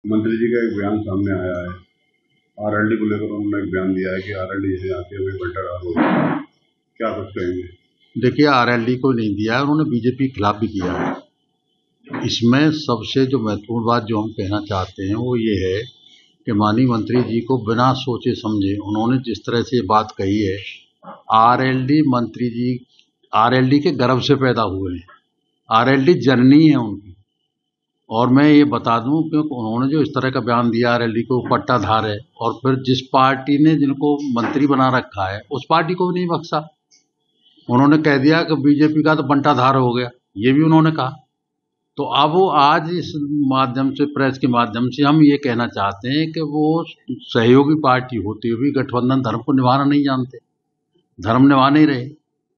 मंत्री जी का एक बयान सामने आया है। आरएलडी को लेकर उन्होंने एक बयान दिया है कि आरएलडी से आते हुए बंटाधार हो गया। क्या कुछ कहेंगे? देखिए, आरएलडी को नहीं दिया है, उन्होंने बीजेपी के खिलाफ भी किया है। इसमें सबसे जो महत्वपूर्ण बात जो हम कहना चाहते हैं वो ये है कि माननीय मंत्री जी को बिना सोचे समझे उन्होंने जिस तरह से बात कही है, आरएलडी मंत्री जी आरएलडी के गर्भ से पैदा हुए हैं, आरएलडी जननी है उनकी। और मैं ये बता दूं क्योंकि उन्होंने जो इस तरह का बयान दिया आरएलडी को पट्टाधार है, और फिर जिस पार्टी ने जिनको मंत्री बना रखा है उस पार्टी को भी नहीं बख्शा। उन्होंने कह दिया कि बीजेपी का तो बंटाधार हो गया, ये भी उन्होंने कहा। तो अब वो आज इस माध्यम से, प्रेस के माध्यम से हम ये कहना चाहते हैं कि वो सहयोगी पार्टी होते हुए गठबंधन धर्म को निभाना नहीं जानते, धर्म निभा नहीं रहे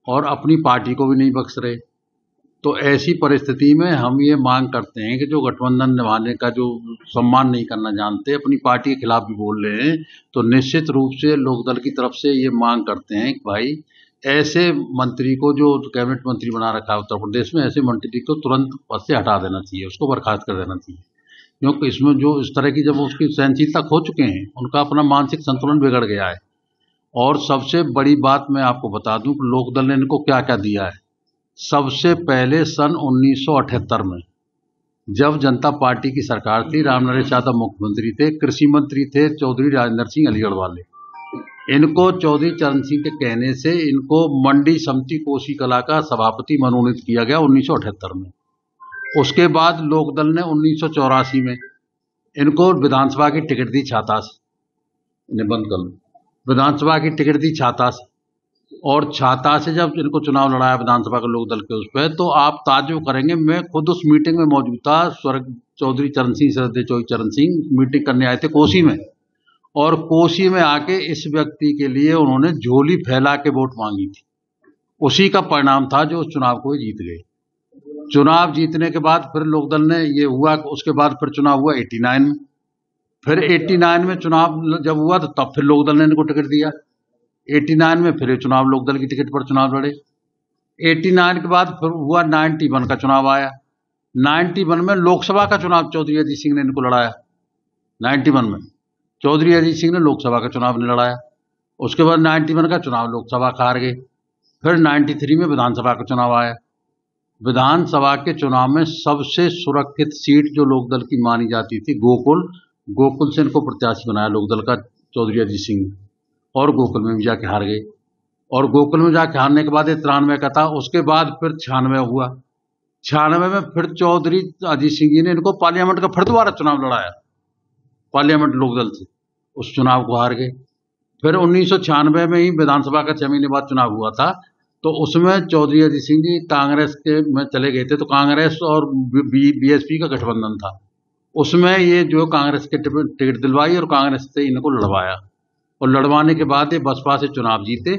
और अपनी पार्टी को भी नहीं बख्श रहे। तो ऐसी परिस्थिति में हम ये मांग करते हैं कि जो गठबंधन निभाने का जो सम्मान नहीं करना जानते, अपनी पार्टी के खिलाफ भी बोल रहे हैं, तो निश्चित रूप से लोकदल की तरफ से ये मांग करते हैं कि भाई ऐसे मंत्री को, जो कैबिनेट मंत्री बना रखा है उत्तर प्रदेश में, ऐसे मंत्री को तुरंत पद से हटा देना चाहिए, उसको बर्खास्त कर देना चाहिए। क्योंकि इसमें जो इस तरह की, जब उसकी सहनशीलता खो चुके हैं, उनका अपना मानसिक संतुलन बिगड़ गया है। और सबसे बड़ी बात मैं आपको बता दूं कि लोकदल ने इनको क्या क्या दिया है। सबसे पहले सन 1978 में जब जनता पार्टी की सरकार थी, राम नरेश यादव मुख्यमंत्री थे, कृषि मंत्री थे चौधरी राजेंद्र सिंह अलीगढ़ वाले। इनको चौधरी चरण सिंह के कहने से इनको मंडी समिति कोसी कला का सभापति मनोनीत किया गया 1978 में। उसके बाद लोकदल ने 1984 में इनको विधानसभा की टिकट दी छाता से, इन्हें बंद कर लो, विधानसभा की टिकट दी छाता से। और छाता से जब इनको चुनाव लड़ाया विधानसभा के लोकदल के उस पर, तो आप ताज्जुब करेंगे, मैं खुद उस मीटिंग में मौजूद था। स्वर्ग चौधरी चरण सिंह, श्रद्धेय चौधरी चरण सिंह मीटिंग करने आए थे कोसी में, और कोसी में आके इस व्यक्ति के लिए उन्होंने झोली फैला के वोट मांगी थी। उसी का परिणाम था जो उस चुनाव को जीत गए। चुनाव जीतने के बाद फिर लोकदल ने ये हुआ, उसके बाद फिर चुनाव हुआ 89 में। फिर 89 में चुनाव जब हुआ तो तब फिर लोकदल ने इनको टिकट दिया। 89 में फिर चुनाव लोकदल की टिकट पर चुनाव लड़े। 89 के बाद फिर हुआ 91 का चुनाव आया। 91 में लोकसभा का चुनाव चौधरी अजीत सिंह ने इनको लड़ाया। 91 में चौधरी अजीत सिंह ने लोकसभा का चुनाव ने लड़ाया। उसके बाद 91 का चुनाव लोकसभा का हार गए। फिर 93 में विधानसभा का चुनाव आया। विधानसभा के चुनाव में सबसे सुरक्षित सीट जो लोकदल की मानी जाती थी, गोकुल से इनको प्रत्याशी बनाया लोकदल का चौधरी अजीत सिंह, और गोकुल में भी जाके हार गए। और गोकुल में जाके हारने के बाद 93 का था। उसके बाद फिर 96 हुआ। 96 में फिर चौधरी अजीत सिंह जी ने इनको पार्लियामेंट का फिर दोबारा चुनाव लड़ाया, पार्लियामेंट लोकदल से, उस चुनाव को हार गए। फिर 1996 में ही विधानसभा का 6 महीने बाद चुनाव हुआ था, तो उसमें चौधरी अजीत सिंह जी कांग्रेस के में चले गए थे। तो कांग्रेस और बीएसपी का गठबंधन था, उसमें ये जो कांग्रेस के टिकट दिलवाई और कांग्रेस से इनको लड़वाया, और लड़वाने के बाद ये बसपा से चुनाव जीते,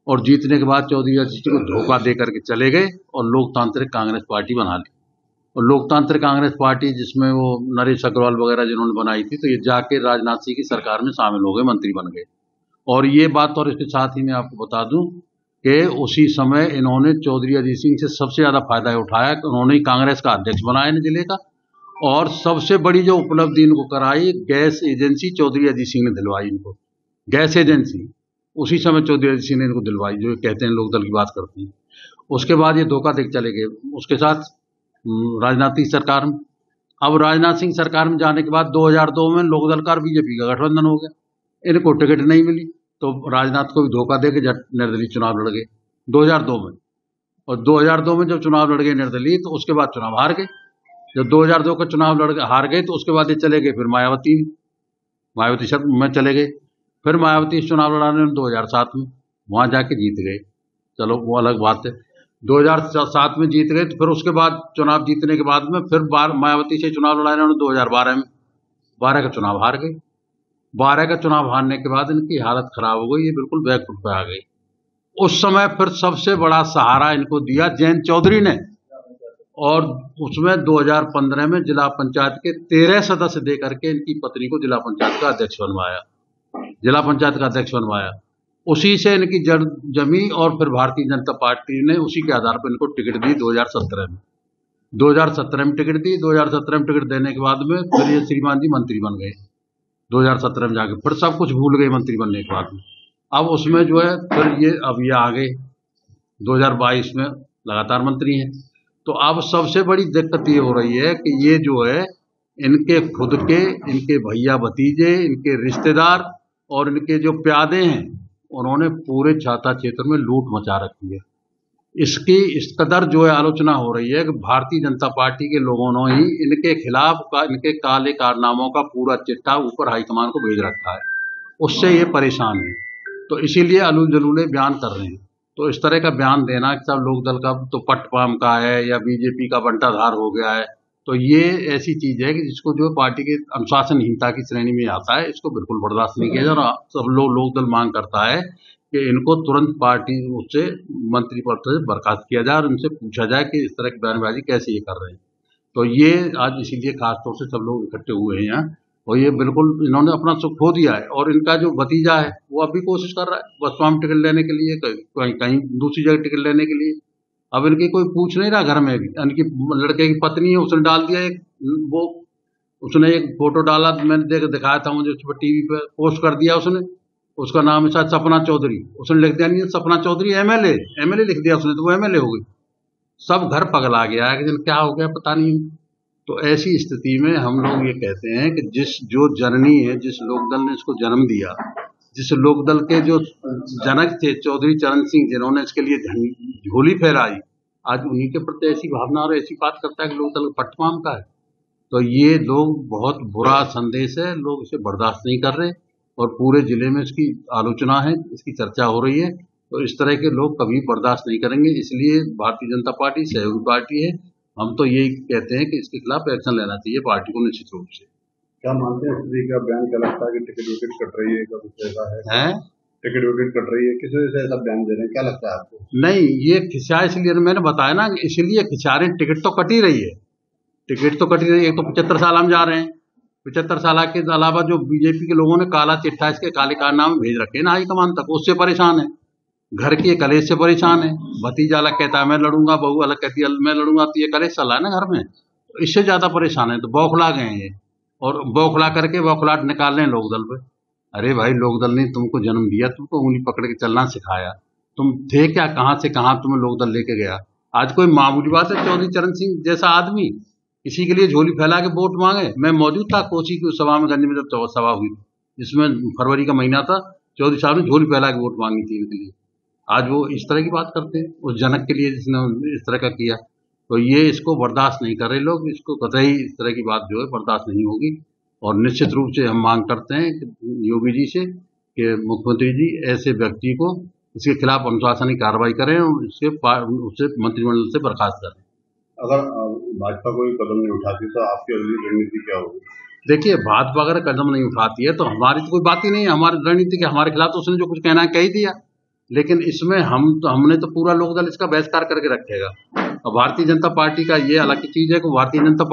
और जीतने के बाद चौधरी अजीत सिंह को धोखा दे करके चले गए और लोकतांत्रिक कांग्रेस पार्टी बना ली। और लोकतांत्रिक कांग्रेस पार्टी, जिसमें वो नरेश अग्रवाल वगैरह जिन्होंने बनाई थी, तो ये जाके राजनाथ सिंह की सरकार में शामिल हो गए, मंत्री बन गए। और ये बात, और इसके साथ ही मैं आपको बता दूं कि उसी समय इन्होंने चौधरी अजीत सिंह से सबसे ज़्यादा फायदा उठाया कि उन्होंने कांग्रेस का अध्यक्ष बनाया इन जिले का। और सबसे बड़ी जो उपलब्धि इनको कराई, गैस एजेंसी चौधरी अजीत सिंह ने दिलवाई इनको, गैस एजेंसी उसी समय चौधरी अजीत सिंह ने इनको दिलवाई, जो कहते हैं लोकदल की बात करते हैं। उसके बाद ये धोखा देख चले गए उसके साथ राजनाथ सिंह सरकार में। अब राजनाथ सिंह सरकार में जाने के बाद 2002 में लोकदल का और बीजेपी का गठबंधन हो गया, इनको टिकट नहीं मिली, तो राजनाथ को भी धोखा दे के निर्दलीय चुनाव लड़ गए 2002 में। और 2002 में जब चुनाव लड़ गए निर्दलीय, तो उसके बाद चुनाव हार गए। जब 2002 का चुनाव हार गए, तो उसके बाद ये चले गए फिर मायावती में चले गए। फिर मायावती चुनाव लड़ाने में 2007 में, वहाँ जाके जीत गए, चलो वो अलग बात है। 2007 में जीत गए, तो फिर उसके बाद चुनाव जीतने के बाद में फिर मायावती से चुनाव लड़ाने में 2012 में 12 का चुनाव हार गए। 12 का चुनाव हारने के बाद इनकी हालत खराब हो गई, ये बिल्कुल बैकफुट पे आ गई। उस समय फिर सबसे बड़ा सहारा इनको दिया जयंत चौधरी ने, और उसमें 2015 में जिला पंचायत के 13 सदस्य दे करके इनकी पत्नी को जिला पंचायत का अध्यक्ष बनवाया। उसी से इनकी जड़ जमी, और फिर भारतीय जनता पार्टी ने उसी के आधार पर इनको टिकट दी 2017 में। 2017 में टिकट दी, 2017 में टिकट देने के बाद में फिर ये श्रीमान जी मंत्री बन गए 2017 में जाके, फिर सब कुछ भूल गए मंत्री बनने के बाद में। अब उसमें जो है फिर ये आ गए 2022 में लगातार मंत्री हैं। तो अब सबसे बड़ी दिक्कत ये हो रही है कि ये जो है इनके खुद के, इनके भैया भतीजे, इनके रिश्तेदार और इनके जो प्यादे हैं, उन्होंने पूरे छाता क्षेत्र में लूट मचा रखी है। इसकी इस कदर जो है आलोचना हो रही है कि भारतीय जनता पार्टी के लोगों ने ही इनके खिलाफ इनके काले कारनामों का पूरा चिट्ठा ऊपर हाईकमान को भेज रखा है, उससे ये परेशान है। तो इसीलिए अलूल जलूले बयान कर रहे हैं। तो इस तरह का बयान देना कि सब लोकदल का तो पटपाम का है या बीजेपी का बंटाधार हो गया है, तो ये ऐसी चीज है कि जिसको जो पार्टी के अनुशासनहीनता की श्रेणी में आता है, इसको बिल्कुल बर्दाश्त नहीं किया जाए। और सब लोकदल मांग करता है कि इनको तुरंत पार्टी उससे मंत्री पद से बर्खास्त किया जाए और उनसे पूछा जाए कि इस तरह की बयानबाजी कैसे ये कर रहे हैं। तो ये आज इसीलिए खासतौर से सब लोग इकट्ठे हुए हैं यहाँ, और ये बिल्कुल इन्होंने अपना सुख खो दिया है। और इनका जो भतीजा है वो अब भी कोशिश कर रहा है बसपा में टिकट लेने के लिए, कहीं दूसरी जगह टिकट लेने के लिए। अब इनकी कोई पूछ नहीं रहा घर में भी। इनकी लड़के की पत्नी है, उसने डाल दिया उसने एक फोटो डाला, मैंने दिखाया था मुझे, उस पर टीवी पे पोस्ट कर दिया उसने। उसका नाम है शायद सपना चौधरी, उसने लिख दिया नहीं सपना चौधरी एमएलए लिख दिया उसने, तो वो एमएलए हो गई। सब घर पगला गया है कि क्या हो गया पता नहीं। तो ऐसी स्थिति में हम लोग ये कहते हैं कि जो जननी है, जिस लोकदल ने इसको जन्म दिया, जिस लोकदल के जो जनक थे चौधरी चरण सिंह, जिन्होंने इसके लिए झोली फहराई, आज उन्हीं के प्रति ऐसी भावना और ऐसी बात करता है कि लोकदल पटमाम का है। तो ये लोग बहुत बुरा संदेश है, लोग इसे बर्दाश्त नहीं कर रहे और पूरे जिले में इसकी आलोचना है, इसकी चर्चा हो रही है। तो इस तरह के लोग कभी बर्दाश्त नहीं करेंगे। इसलिए भारतीय जनता पार्टी सहयोगी पार्टी है, हम तो यही कहते हैं कि इसके खिलाफ एक्शन लेना चाहिए पार्टी को निश्चित रूप से। क्या मानते हैं स्त्री का बयान, क्या लगता है कि टिकट विकेट कट रही है, कभी ऐसा है टिकट विकेट कट रही है, किस वजह से ऐसा बयान दे रहे हैं, क्या लगता है आपको? नहीं, ये खिंचा इसलिए मैंने बताया ना, इसलिए खिंचा रहे, टिकट तो कट ही रही है, टिकट तो कट ही रही है। एक तो 75 साल हम जा रहे हैं, 75 साल के अलावा जो बीजेपी के लोगों ने काला चिट्ठा इसके काले कारनामे भेज रखे हैं ना हाईकमान तक, उससे परेशान है। घर की कलेश से परेशान है। भतीजा अलग कहता है मैं लड़ूंगा, बहू अलग कहती है मैं लड़ूंगा, तो ये कलेश चला है ना घर में, तो इससे ज्यादा परेशान है। तो बौखला गए हैं और बौखला करके बौखलाहट निकाल रहे हैं लोकदल पे। अरे भाई, लोकदल ने तुमको जन्म दिया, तुमको उंगली पकड़ के चलना सिखाया, तुम थे क्या, कहाँ से कहाँ तुम्हें लोकदल लेके गया। आज कोई मामूली बात है चौधरी चरण सिंह जैसा आदमी किसी के लिए झोली फैला के वोट मांगे। मैं मौजूद था कोची की उस सभा में, गंज में जब सभा हुई, जिसमें फरवरी का महीना था, चौधरी साहब ने झोली फैला के वोट मांगी थी इनके लिए। आज वो इस तरह की बात करते हैं उस जनक के लिए जिसने इस तरह का किया। तो ये इसको बर्दाश्त नहीं कर रहे लोग, इसको कतई इस तरह की बात जो है बर्दाश्त नहीं होगी। और निश्चित रूप से हम मांग करते हैं कि योगी जी से कि मुख्यमंत्री जी ऐसे व्यक्ति को इसके खिलाफ अनुशासनिक कार्रवाई करें और उससे मंत्रिमंडल से बर्खास्त करें। अगर भाजपा कोई कदम नहीं उठाती तो आपकी अगली रणनीति क्या होगी? देखिए, भाजपा अगर कदम नहीं उठाती है तो हमारी तो कोई बात ही नहीं है। हमारी रणनीति के हमारे खिलाफ तो उसने जो कुछ कहना है कह ही दिया, लेकिन इसमें हमने तो पूरा लोकदल इसका बहिष्कार करके रखेगा। और भारतीय जनता पार्टी का ये अलग की चीज है कि भारतीय जनता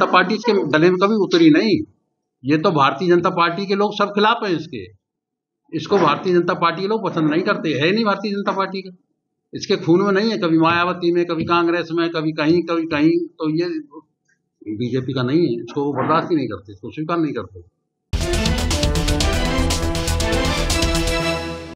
पार्टी इसके गले में कभी उतरी नहीं। ये तो भारतीय जनता पार्टी के लोग सब खिलाफ हैं इसको भारतीय जनता पार्टी के लोग पसंद नहीं करते, है नहीं भारतीय जनता पार्टी का, इसके खून में नहीं है। कभी मायावती में, कभी कांग्रेस में, कभी कहीं। तो ये बीजेपी का नहीं है, इसको वो बर्दाश्त ही नहीं करते, इसको स्वीकार नहीं करते।